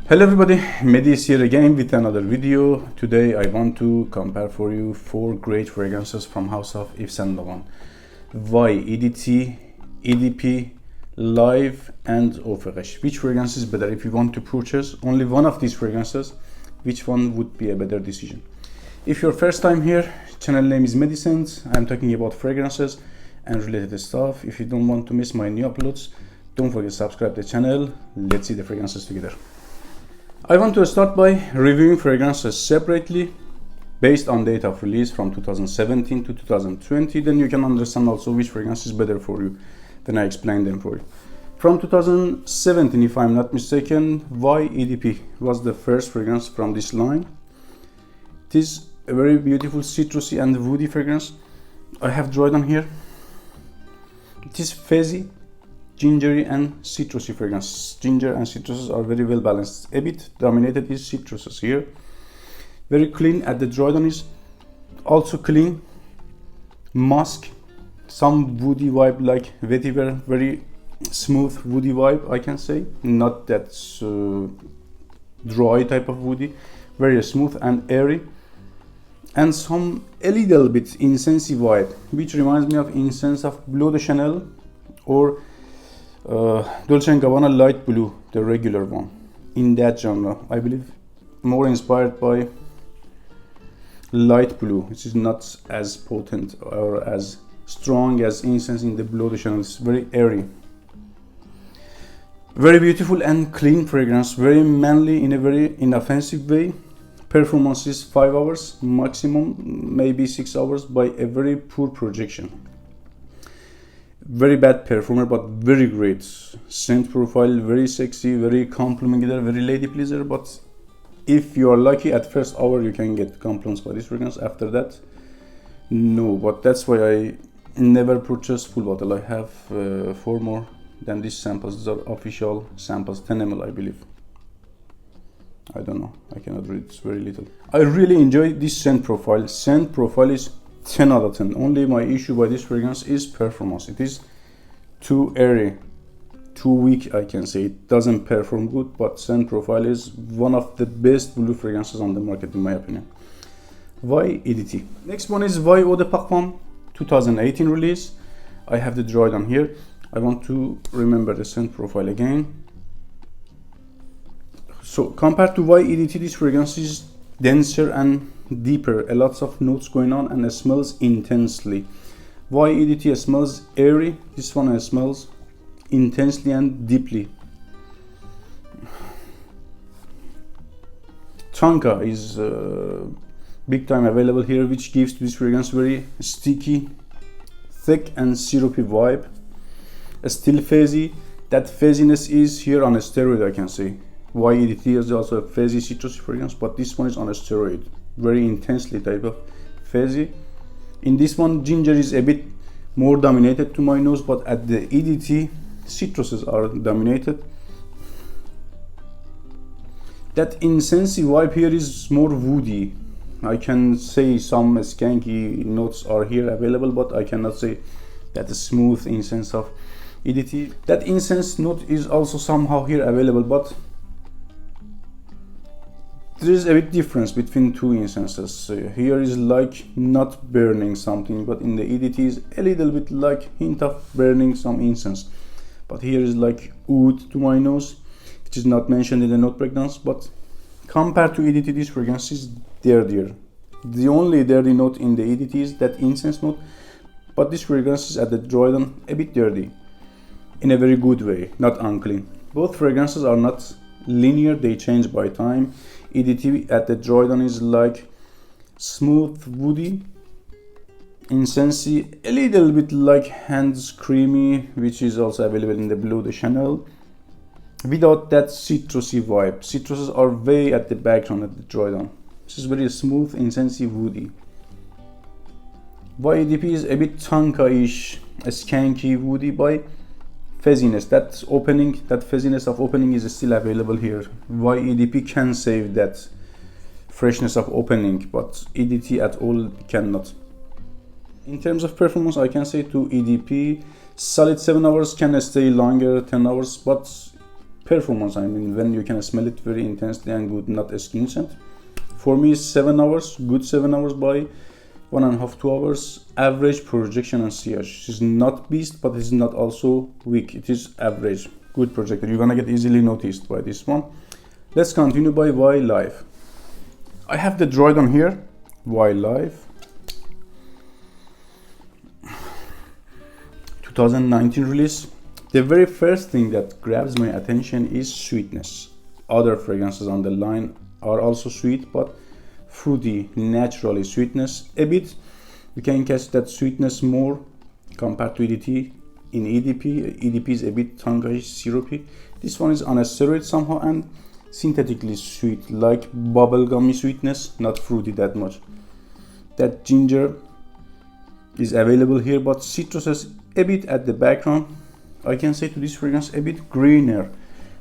Hello everybody, Mehdi is here again with another video. Today I want to compare for you 4 great fragrances from house of Yves Saint Laurent. Y EDT, EDP, Live and Eau Fraiche. Which fragrance is better? If you want to purchase only one of these fragrances, which one would be a better decision? If you're first time here, channel name is Mehdi. I'm talking about fragrances and related stuff. If you don't want to miss my new uploads, don't forget to subscribe to the channel. Let's see the fragrances together. I want to start by reviewing fragrances separately based on date of release from 2017 to 2020. Then you can understand also which fragrance is better for you. Then I explain them for you. From 2017, if I'm not mistaken, Y EDP was the first fragrance from this line. It is a very beautiful citrusy and woody fragrance. I have tried on here. It is fizzy, gingery and citrusy fragrance. Ginger and citruses are very well balanced. A bit dominated is citruses here. Very clean at the dry down is also clean. Musk, some woody vibe like vetiver, very smooth woody vibe I can say. Not that dry type of woody. Very smooth and airy. And some a little bit incensey vibe, which reminds me of incense of Bleu de Chanel or Dolce & Gabbana light blue, the regular one, in that genre. I believe more inspired by light blue, which is not as potent or as strong as incense in the Bleu de Chanel. It's very airy, very beautiful and clean fragrance, very manly in a very inoffensive way. Performance is 5 hours maximum, maybe 6 hours by a very poor projection. Very bad perfumer, but very great scent profile, very sexy, very complimentary, very lady pleaser. But if you are lucky, at first hour you can get compliments by this fragrance. After that, no. But that's why I never purchase full bottle. I have 4 more than these samples. These are official samples, 10 ml I believe. I don't know, I cannot read, it's very little. I really enjoy this scent profile. Scent profile is 10 out of 10. Only my issue by this fragrance is performance. It is too airy, too weak I can say. It doesn't perform good, but scent profile is one of the best blue fragrances on the market in my opinion. Y EDT. Next one is Y Eau de Parfum, 2018 release. I have the dried on here. I want to remember the scent profile again. So compared to Y EDT, this fragrance is denser and deeper, a lots of notes going on, and it smells intensely. Y EDT smells airy, this one smells intensely and deeply. Tonka is big time available here, which gives to this fragrance very sticky, thick and syrupy vibe. Still fizzy. That fizziness is here on a steroid I can say. Y EDT is also a fizzy citrus fragrance, but this one is on a steroid. Very intensely type of fizzy. In this one, ginger is a bit more dominated to my nose, but at the EDT, citruses are dominated. That incensey vibe here is more woody. I can say some skanky notes are here available, but I cannot say that the smooth incense of EDT. That incense note is also somehow here available, but there is a bit difference between two incenses. Here is like not burning something, but in the EDT is a little bit like hint of burning some incense. But here is like oud to my nose, which is not mentioned in the note breakdowns. But compared to EDT, this fragrance is dirtier. The only dirty note in the EDT is that incense note, but this fragrance is at the dry down a bit dirty, in a very good way, not unclean. Both fragrances are not linear, they change by time. EDT at the dry down is like smooth woody, incensey, a little bit like hands creamy, which is also available in the Bleu de Chanel, without that citrusy vibe. Citruses are way at the background at the dry down. This is very smooth, incensey, woody. Y EDP is a bit tonka-ish, skanky, woody by fizziness. That opening, that fizziness of opening is still available here. Y EDP can save that freshness of opening, but EDT at all cannot. In terms of performance, I can say to EDP, solid 7 hours, can stay longer, 10 hours, but performance, I mean, when you can smell it very intensely and good, not a skin scent. For me, 7 hours, good 7 hours by 1.5 2 hours. Average projection and sillage. It is not beast, but it is not also weak. It is average, good projector. You're gonna get easily noticed by this one. Let's continue by Y Live. I have the dried on here, Y Live. 2019 release. The very first thing that grabs my attention is sweetness. Other fragrances on the line are also sweet, but fruity, naturally sweetness. A bit, you can catch that sweetness more compared to EDT. In EDP, EDP is a bit tongue-ish, syrupy. This one is on a steroid somehow and synthetically sweet, like bubblegummy sweetness, not fruity that much. That ginger is available here, but citrus is a bit at the background. I can say to this fragrance a bit greener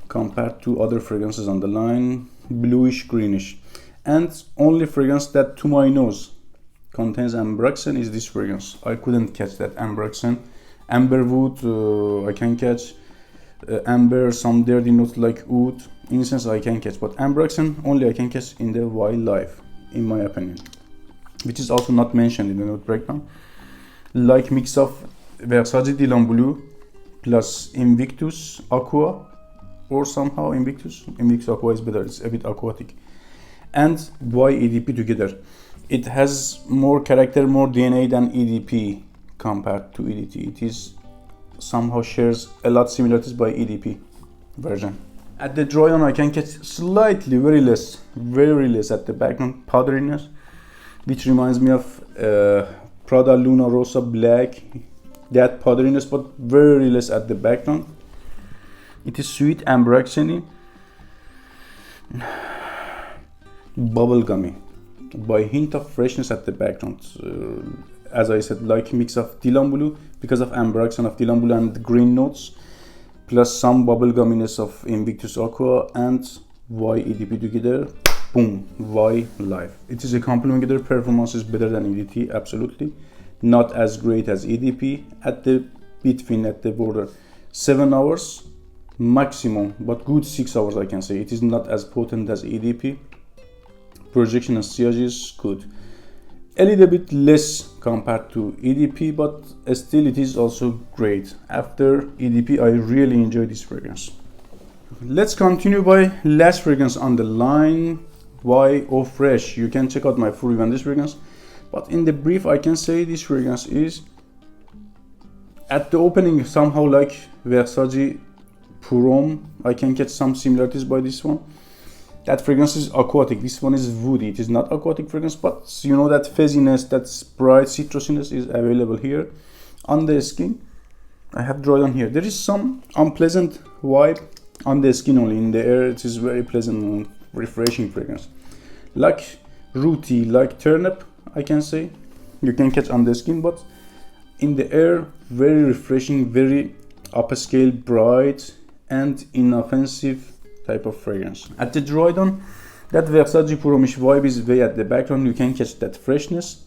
compared to other fragrances on the line, bluish greenish. And only fragrance that to my nose contains ambroxan is this fragrance. I couldn't catch that ambroxan. Amberwood, I can catch amber, some dirty notes like oud, incense I can catch, but ambroxan only I can catch in the Y Live, in my opinion, which is also not mentioned in the note breakdown. Like mix of Versace Dylan Blue plus Invictus Aqua, or somehow Invictus Aqua is better, it's a bit aquatic, and Y EDP together. It has more character, more DNA than EDP compared to EDT. It is somehow shares a lot similarities by EDP version. At the dry on I can catch slightly, very less at the background powderiness, which reminds me of Prada Luna Rosa Black, that powderiness, but very less at the background. It is sweet, ambroxany, bubblegummy, by hint of freshness at the background. As I said, like mix of Dylan Blue because of ambroxan of Dylan Blue and green notes, plus some bubblegumminess of Invictus Aqua and Y EDP together. Boom, Y Live. It is a complementary. Performance is better than EDT, absolutely. Not as great as EDP, at the between, at the border. 7 hours maximum, but good 6 hours I can say. It is not as potent as EDP. Projection and sillage is good. A little bit less compared to EDP, but still it is also great. After EDP, I really enjoy this fragrance. Let's continue by last fragrance on the line, Ysl y Eau Fraiche. You can check out my full review on this fragrance, but in the brief I can say this fragrance is at the opening somehow like Versace Prom. I can catch some similarities by this one. That fragrance is aquatic, this one is woody. It is not aquatic fragrance, but you know that fizziness, that bright citrusiness is available here. On the skin, I have dried on here. There is some unpleasant vibe on the skin only. In the air, it is very pleasant and refreshing fragrance. Like rooty, like turnip, I can say. You can catch on the skin, but in the air, very refreshing, very upscale, bright, and inoffensive type of fragrance. At the dry on, that Versace Promish vibe is way at the background. You can catch that freshness,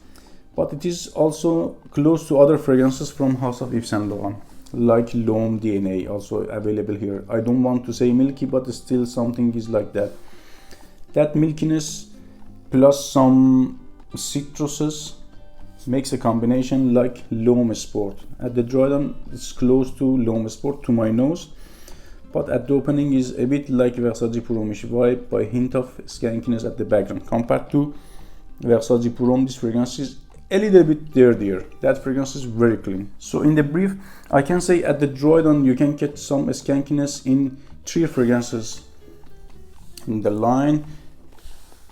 but it is also close to other fragrances from House of Yves Saint Laurent, like L'Homme DNA, also available here. I don't want to say milky, but still something is like that. That milkiness plus some citruses makes a combination like L'Homme Sport. At the dry on, it's close to L'Homme Sport to my nose, but at the opening is a bit like Versace Promish vibe by hint of skankiness at the background. Compared to Versace Prom, this fragrance is a little bit dirtier. That fragrance is very clean. So in the brief, I can say at the dry on you can get some skankiness in 3 fragrances in the line: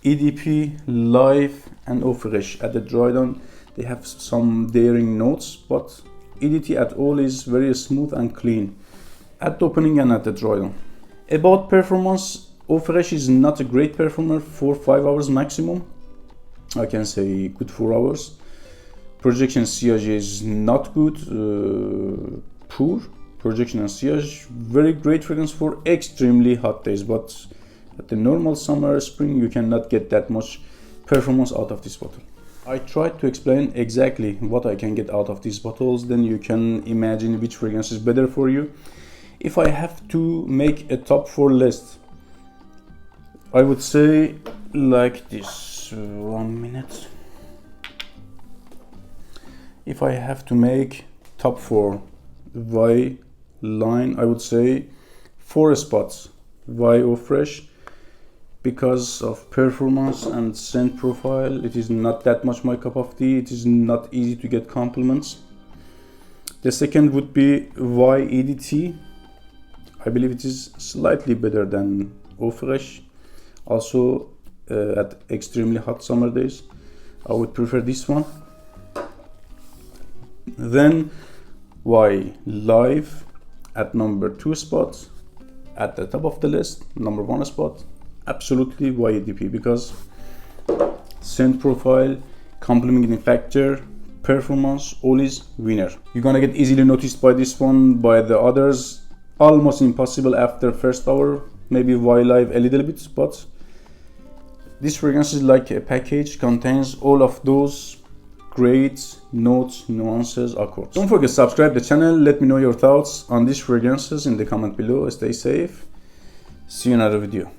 EDP, Live, and Eau Fraiche. At the dry on they have some daring notes, but EDT at all is very smooth and clean at the opening and at the dry on. About performance, Eau Fraiche is not a great performer, 4-5 hours maximum. I can say good 4 hours. Projection sillage is not good, poor projection and sillage. Very great fragrance for extremely hot days, but at the normal summer, spring, you cannot get that much performance out of this bottle. I tried to explain exactly what I can get out of these bottles, then you can imagine which fragrance is better for you. If I have to make a top 4 list, I would say like this. 1 minute. If I have to make top 4 Y line, I would say 4 spots Ysl y Eau Fraiche, because of performance and scent profile. It is not that much my cup of tea. It is not easy to get compliments. The second would be Y EDT. I believe it is slightly better than Eau Fraiche. Also at extremely hot summer days, I would prefer this one. Then Y Live at number 2 spot. At the top of the list, number 1 spot, absolutely Y EDP, because scent profile, complimenting factor, performance, all is winner. You're gonna get easily noticed by this one. By the others, almost impossible after first hour. Maybe Y Live a little bit, but this fragrance is like a package, contains all of those great notes, nuances, accords. Don't forget to subscribe the channel. Let me know your thoughts on these fragrances in the comment below. Stay safe. See you in another video.